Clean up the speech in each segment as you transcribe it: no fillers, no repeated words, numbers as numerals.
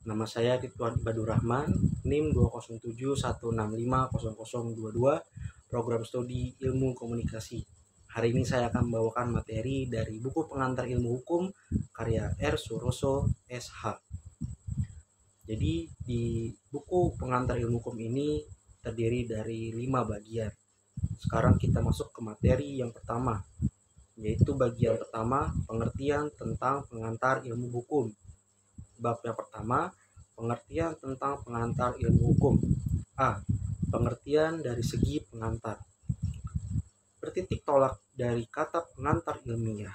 Nama saya Ridwan Ibadur Rahman, NIM 20716500022, Program Studi Ilmu Komunikasi. Hari ini saya akan membawakan materi dari buku pengantar ilmu hukum karya R. Suroso SH. Jadi di buku pengantar ilmu hukum ini terdiri dari 5 bagian. Sekarang kita masuk ke materi yang pertama, yaitu bagian pertama, pengertian tentang pengantar ilmu hukum. Bab yang pertama, pengertian tentang pengantar ilmu hukum. A. Pengertian dari segi pengantar. Bertitik tolak dari kata pengantar ilmiah,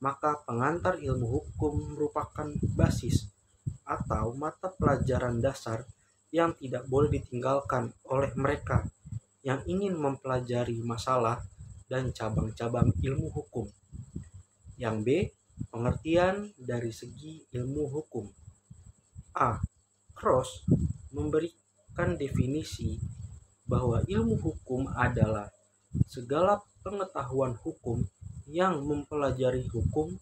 maka pengantar ilmu hukum merupakan basis atau mata pelajaran dasar yang tidak boleh ditinggalkan oleh mereka yang ingin mempelajari masalah dan cabang-cabang ilmu hukum. Yang B. Pengertian dari segi ilmu hukum. A. Cross memberikan definisi bahwa ilmu hukum adalah segala pengetahuan hukum yang mempelajari hukum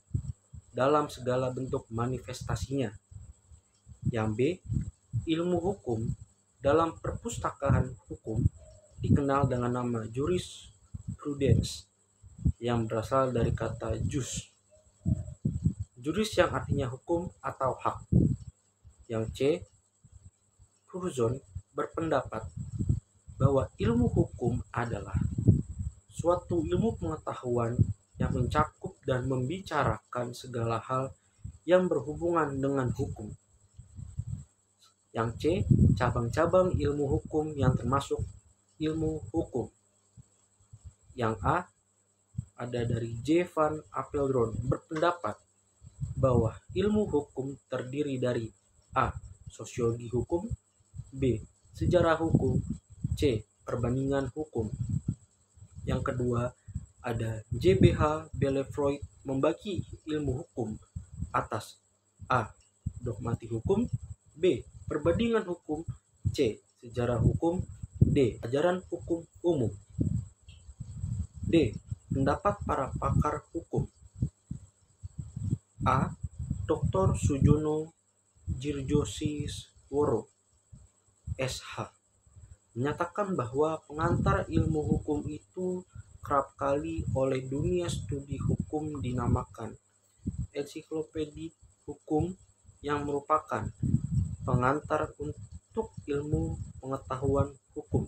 dalam segala bentuk manifestasinya. Yang B. Ilmu hukum dalam perpustakaan hukum dikenal dengan nama jurisprudence yang berasal dari kata jus. Juris yang artinya hukum atau hak. Yang C. Curzon berpendapat bahwa ilmu hukum adalah suatu ilmu pengetahuan yang mencakup dan membicarakan segala hal yang berhubungan dengan hukum. Yang C. Cabang-cabang ilmu hukum yang termasuk ilmu hukum. Yang A. Ada dari J. Van Apeldoorn berpendapat bahwa ilmu hukum terdiri dari A. Sosiologi hukum, B. Sejarah hukum, C. Perbandingan hukum. Yang kedua, ada J.B.H. Bellefoy membagi ilmu hukum atas A. Dogmatik hukum, B. Perbandingan hukum, C. Sejarah hukum, D. Ajaran hukum umum. D. Pendapat para pakar hukum. A. Dr. Sujono Girjosisworo SH menyatakan bahwa pengantar ilmu hukum itu kerap kali oleh dunia studi hukum dinamakan ensiklopedia hukum, yang merupakan pengantar untuk ilmu pengetahuan hukum.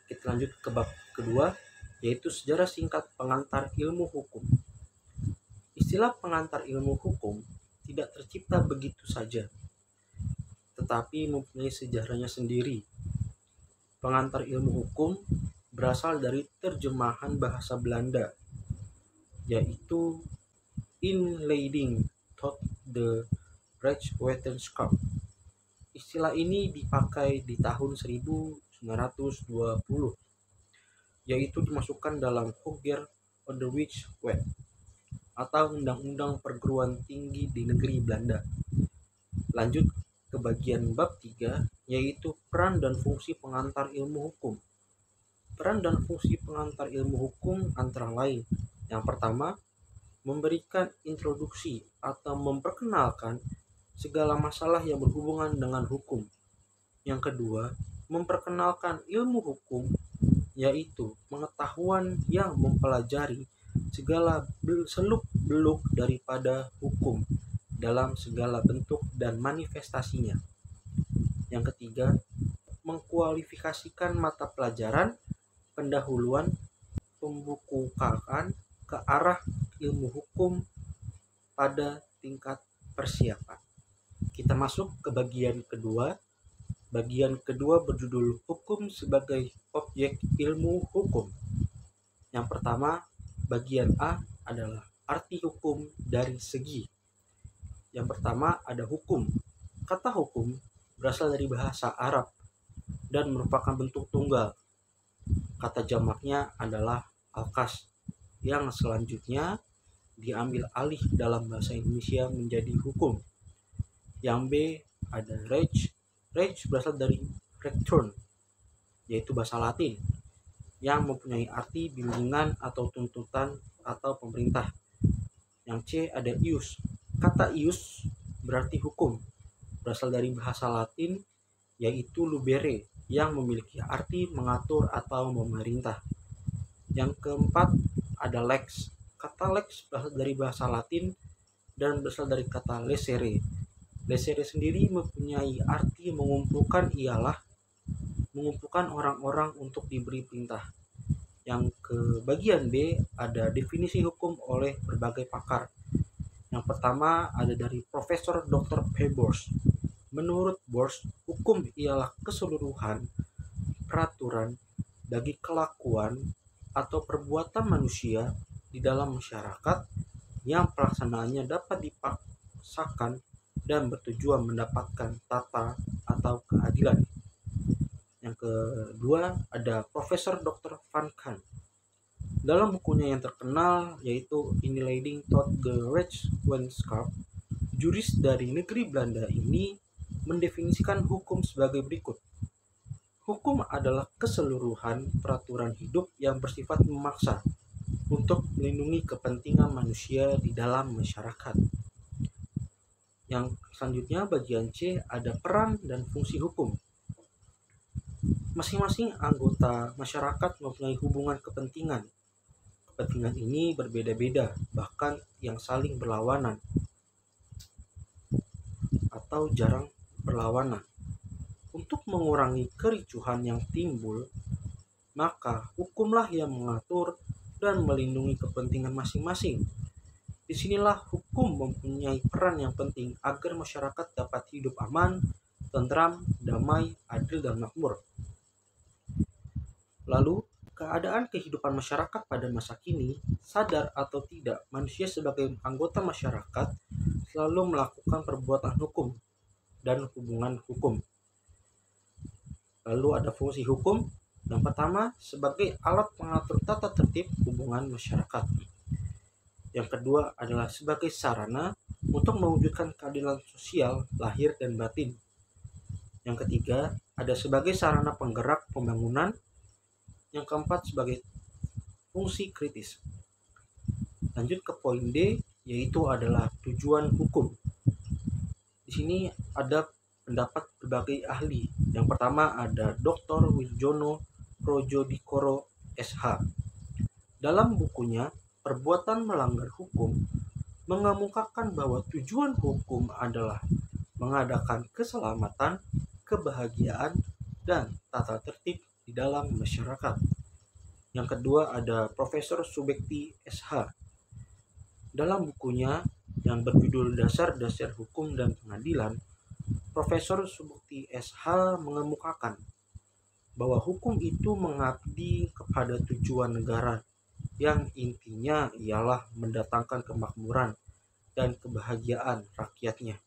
Kita lanjut ke bab kedua, yaitu sejarah singkat pengantar ilmu hukum. Istilah pengantar ilmu hukum tidak tercipta begitu saja, tetapi mempunyai sejarahnya sendiri. Pengantar ilmu hukum berasal dari terjemahan bahasa Belanda, yaitu Inleiding tot de Rechtswetenschap. Istilah ini dipakai di tahun 1920, yaitu dimasukkan dalam Hoger Onderwijswet atau Undang-Undang Perguruan Tinggi di negeri Belanda. Lanjut ke bagian bab 3, yaitu peran dan fungsi pengantar ilmu hukum. Peran dan fungsi pengantar ilmu hukum antara lain: yang pertama, memberikan introduksi atau memperkenalkan segala masalah yang berhubungan dengan hukum. Yang kedua, memperkenalkan ilmu hukum, yaitu pengetahuan yang mempelajari segala seluk-beluk daripada hukum dalam segala bentuk dan manifestasinya. Yang ketiga, mengkualifikasikan mata pelajaran, pendahuluan, pembukukan ke arah ilmu hukum pada tingkat persiapan. Kita masuk ke bagian kedua. Bagian kedua berjudul Hukum sebagai Objek Ilmu Hukum. Yang pertama, bagian A adalah arti hukum dari segi. Yang pertama ada hukum. Kata hukum berasal dari bahasa Arab dan merupakan bentuk tunggal. Kata jamaknya adalah alkas, yang selanjutnya diambil alih dalam bahasa Indonesia menjadi hukum. Yang B ada Recht. Recht berasal dari recturn, yaitu bahasa Latin, yang mempunyai arti bimbingan atau tuntutan atau pemerintah. Yang C ada ius. Kata ius berarti hukum, berasal dari bahasa Latin yaitu lubere yang memiliki arti mengatur atau memerintah. Yang keempat ada lex. Kata lex berasal dari bahasa Latin dan berasal dari kata lecere. Lecere sendiri mempunyai arti mengumpulkan, ialah mengumpulkan orang-orang untuk diberi perintah. Yang ke bagian B ada definisi hukum oleh berbagai pakar. Yang pertama ada dari Profesor Dr. P. Bors. Menurut Bors, hukum ialah keseluruhan peraturan bagi kelakuan atau perbuatan manusia di dalam masyarakat yang pelaksanaannya dapat dipaksakan dan bertujuan mendapatkan tata atau keadilan. Yang kedua ada Profesor Dr. Van Kant. Dalam bukunya yang terkenal yaitu Inleiding tot the Rechtswetenschap, juris dari negeri Belanda ini mendefinisikan hukum sebagai berikut. Hukum adalah keseluruhan peraturan hidup yang bersifat memaksa untuk melindungi kepentingan manusia di dalam masyarakat. Yang selanjutnya bagian C ada peran dan fungsi hukum. Masing-masing anggota masyarakat mempunyai hubungan kepentingan. Kepentingan ini berbeda-beda, bahkan yang saling berlawanan atau jarang berlawanan. Untuk mengurangi kericuhan yang timbul, maka hukumlah yang mengatur dan melindungi kepentingan masing-masing. Disinilah hukum mempunyai peran yang penting agar masyarakat dapat hidup aman, tentram, damai, adil, dan makmur. Lalu, keadaan kehidupan masyarakat pada masa kini, sadar atau tidak, manusia sebagai anggota masyarakat selalu melakukan perbuatan hukum dan hubungan hukum. Lalu ada fungsi hukum. Yang pertama, sebagai alat pengatur tata tertib hubungan masyarakat. Yang kedua adalah sebagai sarana untuk mewujudkan keadilan sosial lahir dan batin. Yang ketiga, ada sebagai sarana penggerak pembangunan. Yang keempat, sebagai fungsi kritis. Lanjut ke poin D, yaitu adalah tujuan hukum. Di sini ada pendapat berbagai ahli. Yang pertama ada Dr. Wiljono Projodikoro SH. Dalam bukunya Perbuatan Melanggar Hukum mengemukakan bahwa tujuan hukum adalah mengadakan keselamatan, kebahagiaan, dan tata tertib di dalam masyarakat. Yang kedua ada Profesor Subekti SH. Dalam bukunya yang berjudul Dasar-Dasar Hukum dan Pengadilan, Profesor Subekti SH mengemukakan bahwa hukum itu mengabdi kepada tujuan negara yang intinya ialah mendatangkan kemakmuran dan kebahagiaan rakyatnya.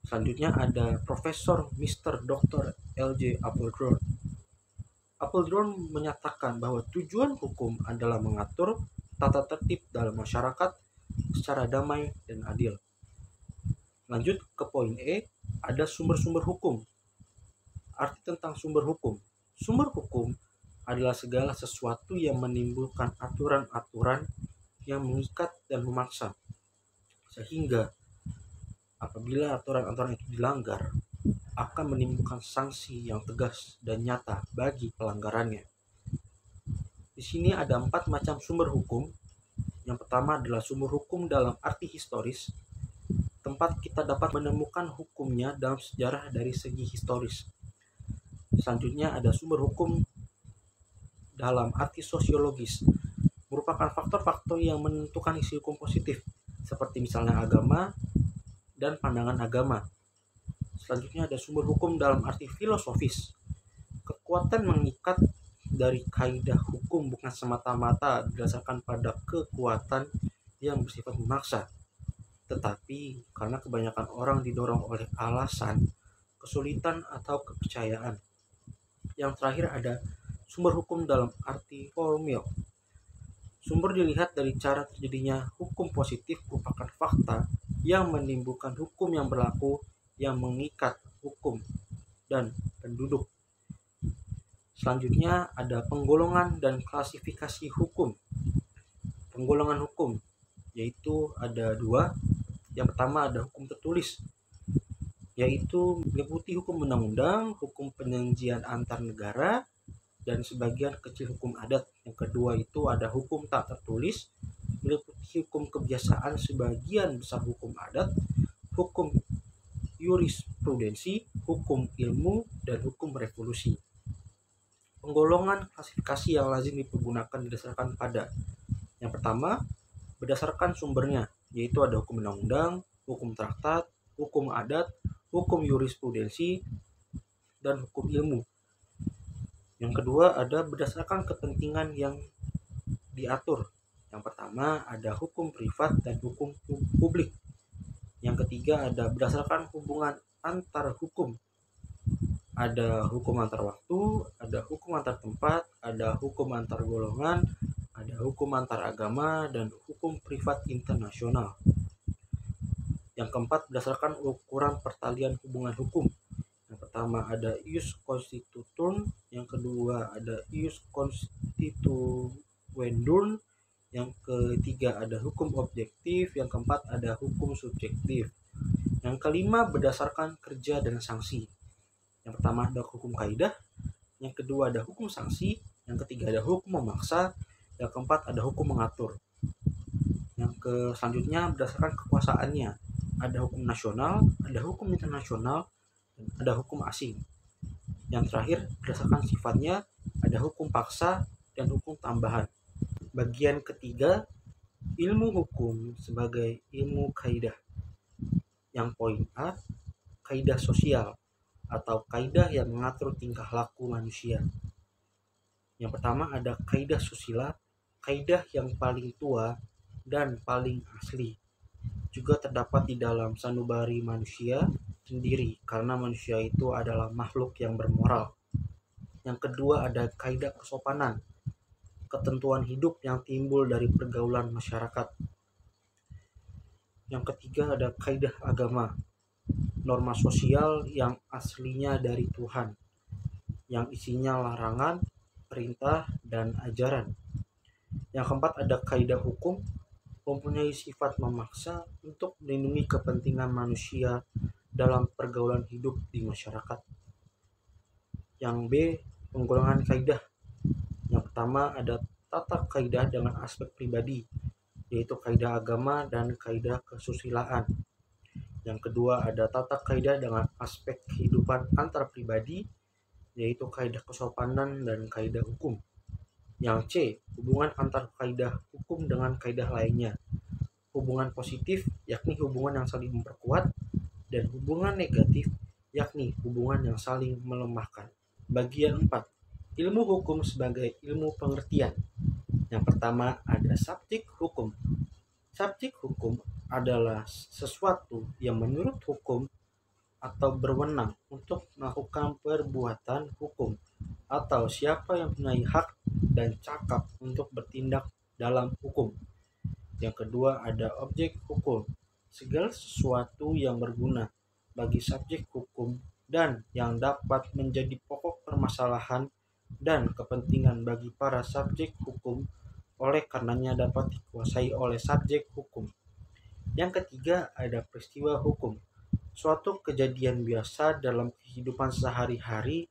Selanjutnya ada Profesor Mr. Dr. L.J. Apeldoorn. Apeldoorn menyatakan bahwa tujuan hukum adalah mengatur tata tertib dalam masyarakat secara damai dan adil. Lanjut ke poin E, ada sumber-sumber hukum. Arti tentang sumber hukum. Sumber hukum adalah segala sesuatu yang menimbulkan aturan-aturan yang mengikat dan memaksa. Sehingga apabila aturan-aturan itu dilanggar, akan menimbulkan sanksi yang tegas dan nyata bagi pelanggarannya. Di sini ada 4 macam sumber hukum. Yang pertama adalah sumber hukum dalam arti historis, tempat kita dapat menemukan hukumnya dalam sejarah dari segi historis. Selanjutnya ada sumber hukum dalam arti sosiologis, merupakan faktor-faktor yang menentukan isi hukum positif, seperti misalnya agama dan pandangan agama. Selanjutnya ada sumber hukum dalam arti filosofis, kekuatan mengikat dari kaidah hukum bukan semata-mata berdasarkan pada kekuatan yang bersifat memaksa, tetapi karena kebanyakan orang didorong oleh alasan, kesulitan, atau kepercayaan. Yang terakhir ada sumber hukum dalam arti formil. Sumber dilihat dari cara terjadinya hukum positif merupakan fakta yang menimbulkan hukum yang berlaku yang mengikat hukum dan penduduk. Selanjutnya ada penggolongan dan klasifikasi hukum. Penggolongan hukum yaitu ada 2. Yang pertama ada hukum tertulis. yaitu meliputi hukum undang-undang, hukum perjanjian antar negara, dan sebagian kecil hukum adat. Yang kedua itu ada hukum tak tertulis, meliputi hukum kebiasaan, sebagian besar hukum adat, hukum jurisprudensi, hukum ilmu, dan hukum revolusi. Penggolongan klasifikasi yang lazim dipergunakan didasarkan pada yang pertama, berdasarkan sumbernya, yaitu ada hukum undang-undang, hukum traktat, hukum adat, hukum jurisprudensi, dan hukum ilmu. Yang kedua ada berdasarkan kepentingan yang diatur. Yang pertama ada hukum privat dan hukum publik. Yang ketiga ada berdasarkan hubungan antar hukum. Ada hukum antar waktu, ada hukum antar tempat, ada hukum antar golongan, ada hukum antar agama, dan hukum privat internasional. Yang keempat berdasarkan ukuran pertalian hubungan hukum. Yang pertama ada ius constitutum, yang kedua ada ius constituendum, yang ketiga ada hukum objektif, yang keempat ada hukum subjektif. Yang kelima berdasarkan kerja dan sanksi. Yang pertama ada hukum kaidah, yang kedua ada hukum sanksi, yang ketiga ada hukum memaksa, yang keempat ada hukum mengatur. Yang selanjutnya berdasarkan kekuasaannya, ada hukum nasional, ada hukum internasional, dan ada hukum asing. Yang terakhir berdasarkan sifatnya, ada hukum paksa dan hukum tambahan. Bagian ketiga, ilmu hukum sebagai ilmu kaidah. Yang poin A, kaidah sosial atau kaidah yang mengatur tingkah laku manusia. Yang pertama ada kaidah susila, kaidah yang paling tua dan paling asli. Juga terdapat di dalam sanubari manusia sendiri, karena manusia itu adalah makhluk yang bermoral. Yang kedua ada kaidah kesopanan, ketentuan hidup yang timbul dari pergaulan masyarakat. Yang ketiga ada kaidah agama, norma sosial yang aslinya dari Tuhan, yang isinya larangan, perintah, dan ajaran. Yang keempat ada kaidah hukum, mempunyai sifat memaksa untuk melindungi kepentingan manusia dalam pergaulan hidup di masyarakat. Yang B, penggolongan kaidah. Yang pertama ada tata kaidah dengan aspek pribadi, yaitu kaidah agama dan kaidah kesusilaan. Yang kedua ada tata kaidah dengan aspek kehidupan antar pribadi, yaitu kaidah kesopanan dan kaidah hukum. Yang C, hubungan antar kaidah hukum dengan kaidah lainnya. Hubungan positif, yakni hubungan yang saling memperkuat, dan hubungan negatif, yakni hubungan yang saling melemahkan. Bagian 4, ilmu hukum sebagai ilmu pengertian. Yang pertama ada subjek hukum. Subjek hukum adalah sesuatu yang menurut hukum atau berwenang untuk melakukan perbuatan hukum, atau siapa yang punya hak dan cakap untuk bertindak dalam hukum. Yang kedua ada objek hukum, segala sesuatu yang berguna bagi subjek hukum dan yang dapat menjadi pokok permasalahan dan kepentingan bagi para subjek hukum, oleh karenanya dapat dikuasai oleh subjek hukum. Yang ketiga ada peristiwa hukum, suatu kejadian biasa dalam kehidupan sehari-hari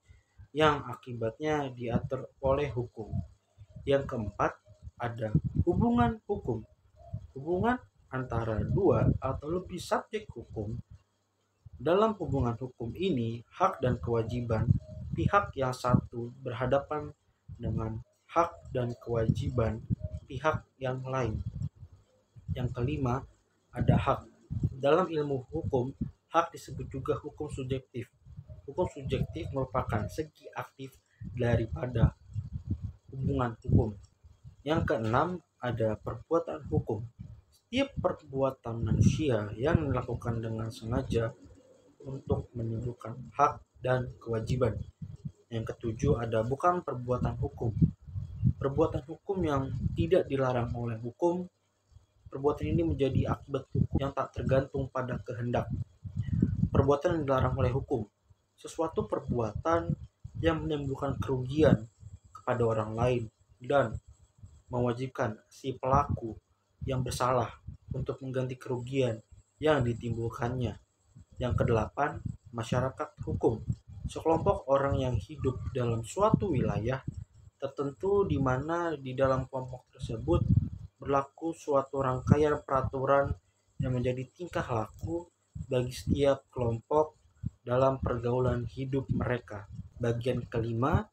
yang akibatnya diatur oleh hukum. Yang keempat ada hubungan hukum, hubungan antara dua atau lebih subjek hukum. Dalam hubungan hukum ini, hak dan kewajiban pihak yang satu berhadapan dengan hak dan kewajiban pihak yang lain. Yang kelima ada hak. Dalam ilmu hukum, hak disebut juga hukum subjektif. Hukum subjektif merupakan segi aktif daripada hubungan hukum. Yang keenam ada perbuatan hukum. Setiap perbuatan manusia yang dilakukan dengan sengaja untuk menunjukkan hak dan kewajiban. Yang ketujuh ada bukan perbuatan hukum. Perbuatan hukum yang tidak dilarang oleh hukum. Perbuatan ini menjadi akibat hukum yang tak tergantung pada kehendak. Perbuatan yang dilarang oleh hukum, sesuatu perbuatan yang menimbulkan kerugian kepada orang lain dan mewajibkan si pelaku yang bersalah untuk mengganti kerugian yang ditimbulkannya. Yang kedelapan, masyarakat hukum. Sekelompok orang yang hidup dalam suatu wilayah tertentu di mana di dalam kelompok tersebut berlaku suatu rangkaian peraturan yang menjadi tingkah laku bagi setiap kelompok dalam pergaulan hidup mereka. Bagian kelima,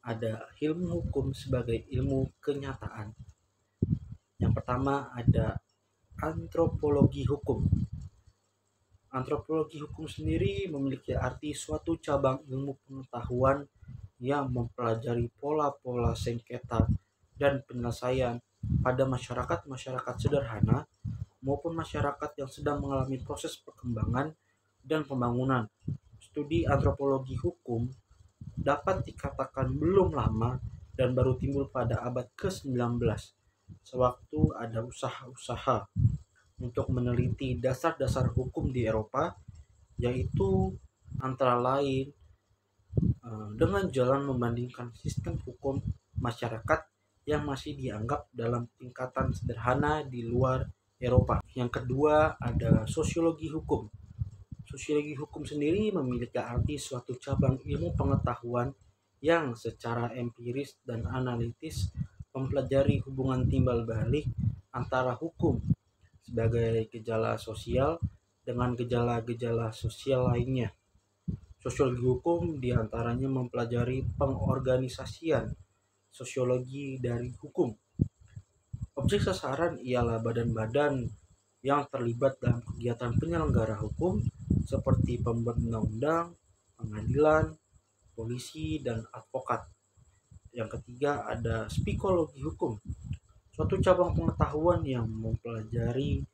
ada ilmu hukum sebagai ilmu kenyataan. Yang pertama ada antropologi hukum. Antropologi hukum sendiri memiliki arti suatu cabang ilmu pengetahuan yang mempelajari pola-pola sengketa dan penyelesaian pada masyarakat-masyarakat sederhana maupun masyarakat yang sedang mengalami proses perkembangan dan pembangunan. Studi antropologi hukum dapat dikatakan belum lama dan baru timbul pada abad ke-19, sewaktu ada usaha-usaha untuk meneliti dasar-dasar hukum di Eropa, yaitu antara lain dengan jalan membandingkan sistem hukum masyarakat yang masih dianggap dalam tingkatan sederhana di luar Eropa. Yang kedua ada sosiologi hukum. Sosiologi hukum sendiri memiliki arti suatu cabang ilmu pengetahuan yang secara empiris dan analitis mempelajari hubungan timbal balik antara hukum sebagai gejala sosial dengan gejala-gejala sosial lainnya. Sosiologi hukum diantaranya mempelajari pengorganisasian sosiologi dari hukum. Objek sasaran ialah badan-badan yang terlibat dalam kegiatan penyelenggara hukum seperti pembuat undang-undang, pengadilan, polisi, dan advokat. Yang ketiga ada psikologi hukum, suatu cabang pengetahuan yang mempelajari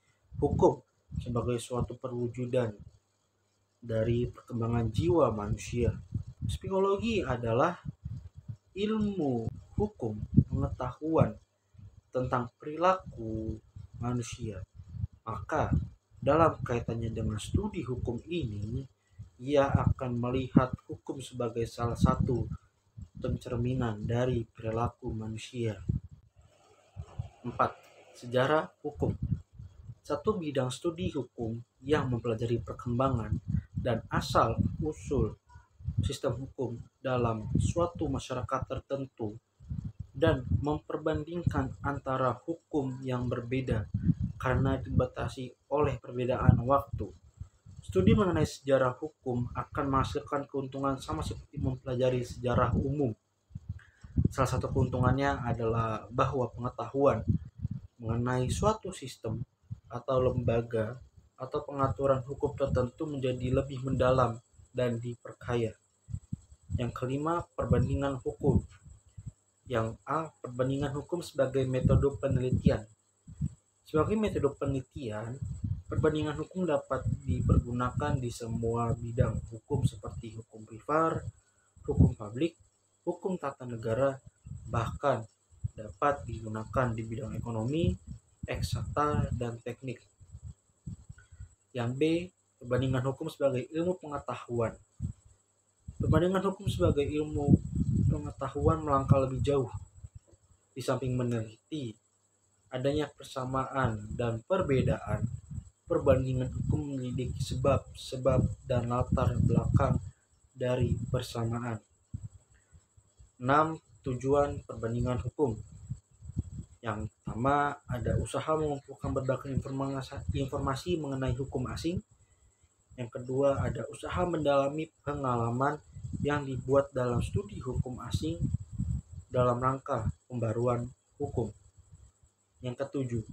hukum sebagai suatu perwujudan dari perkembangan jiwa manusia. Psikologi adalah ilmu hukum pengetahuan tentang perilaku manusia. Maka dalam kaitannya dengan studi hukum ini, ia akan melihat hukum sebagai salah satu pencerminan dari perilaku manusia. 4. Sejarah hukum. Satu bidang studi hukum yang mempelajari perkembangan dan asal-usul sistem hukum dalam suatu masyarakat tertentu dan memperbandingkan antara hukum yang berbeda karena dibatasi oleh perbedaan waktu. Studi mengenai sejarah hukum akan menghasilkan keuntungan sama seperti mempelajari sejarah umum. Salah satu keuntungannya adalah bahwa pengetahuan mengenai suatu sistem atau lembaga atau pengaturan hukum tertentu menjadi lebih mendalam dan diperkaya. Yang kelima, perbandingan hukum. Yang A, perbandingan hukum sebagai metode penelitian. Sebagai metode penelitian, perbandingan hukum dapat dipergunakan di semua bidang hukum seperti hukum privat, hukum publik, hukum tata negara, bahkan dapat digunakan di bidang ekonomi, eksakta, dan teknik. Yang B, perbandingan hukum sebagai ilmu pengetahuan. Perbandingan hukum sebagai ilmu pengetahuan melangkah lebih jauh. Di samping meneliti adanya persamaan dan perbedaan, perbandingan hukum menyelidiki sebab-sebab dan latar belakang dari persamaan. 6. Tujuan perbandingan hukum. Yang pertama ada usaha mengumpulkan berbagai informasi mengenai hukum asing. Yang kedua ada usaha mendalami pengalaman yang dibuat dalam studi hukum asing dalam rangka pembaruan hukum. Yang ketujuh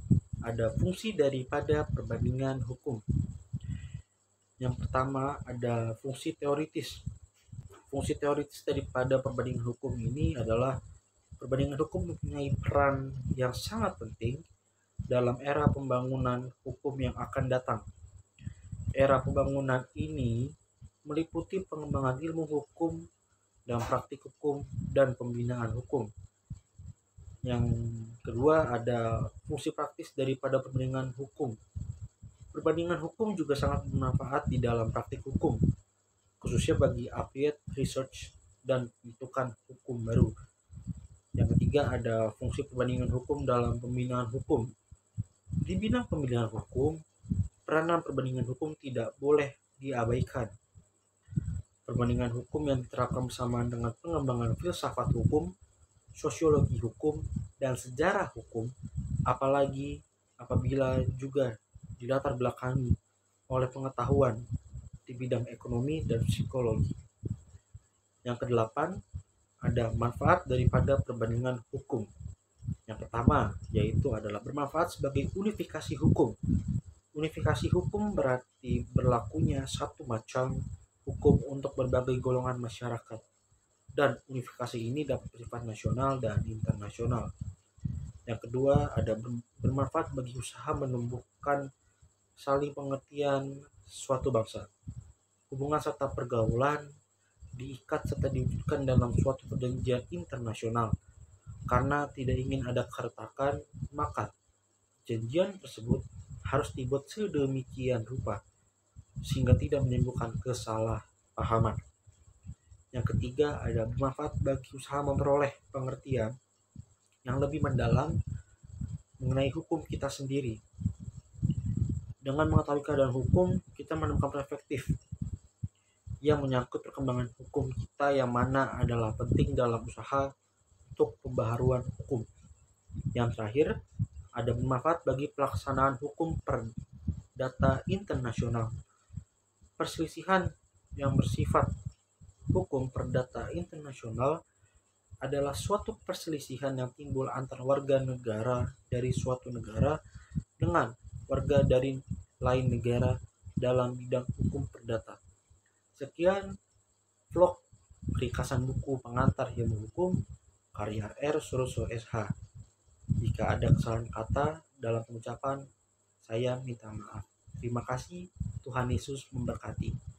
ada fungsi daripada perbandingan hukum. Yang pertama ada fungsi teoritis. Fungsi teoritis daripada perbandingan hukum ini adalah perbandingan hukum mempunyai peran yang sangat penting dalam era pembangunan hukum yang akan datang. Era pembangunan ini meliputi pengembangan ilmu hukum dan praktik hukum dan pembinaan hukum. Yang kedua ada fungsi praktis daripada perbandingan hukum. Perbandingan hukum juga sangat bermanfaat di dalam praktik hukum, khususnya bagi applied research dan pembentukan hukum baru. Yang ketiga ada fungsi perbandingan hukum dalam pembinaan hukum. Di bidang pembinaan hukum, peranan perbandingan hukum tidak boleh diabaikan. Perbandingan hukum yang diterapkan bersamaan dengan pengembangan filsafat hukum, sosiologi hukum, dan sejarah hukum, apalagi apabila juga dilatar belakangi oleh pengetahuan di bidang ekonomi dan psikologi. Yang kedelapan, ada manfaat daripada perbandingan hukum. Yang pertama, yaitu adalah bermanfaat sebagai unifikasi hukum. Unifikasi hukum berarti berlakunya satu macam hukum untuk berbagai golongan masyarakat. Dan unifikasi ini dapat bersifat nasional dan internasional. Yang kedua, ada bermanfaat bagi usaha menumbuhkan saling pengertian suatu bangsa. Hubungan serta pergaulan diikat serta diwujudkan dalam suatu perjanjian internasional. Karena tidak ingin ada keretakan, maka perjanjian tersebut harus dibuat sedemikian rupa sehingga tidak menimbulkan kesalahpahaman. Yang ketiga, ada bermanfaat bagi usaha memperoleh pengertian yang lebih mendalam mengenai hukum kita sendiri. Dengan mengetahui keadaan hukum, kita menemukan perspektif yang menyangkut perkembangan hukum kita yang mana adalah penting dalam usaha untuk pembaharuan hukum. Yang terakhir, ada bermanfaat bagi pelaksanaan hukum perdata internasional. Perselisihan yang bersifat hukum perdata internasional adalah suatu perselisihan yang timbul antar warga negara dari suatu negara dengan warga dari lain negara dalam bidang hukum perdata. Sekian vlog ringkasan buku pengantar ilmu hukum karya R. Suroso SH. Jika ada kesalahan kata dalam pengucapan, saya minta maaf. Terima kasih. Tuhan Yesus memberkati.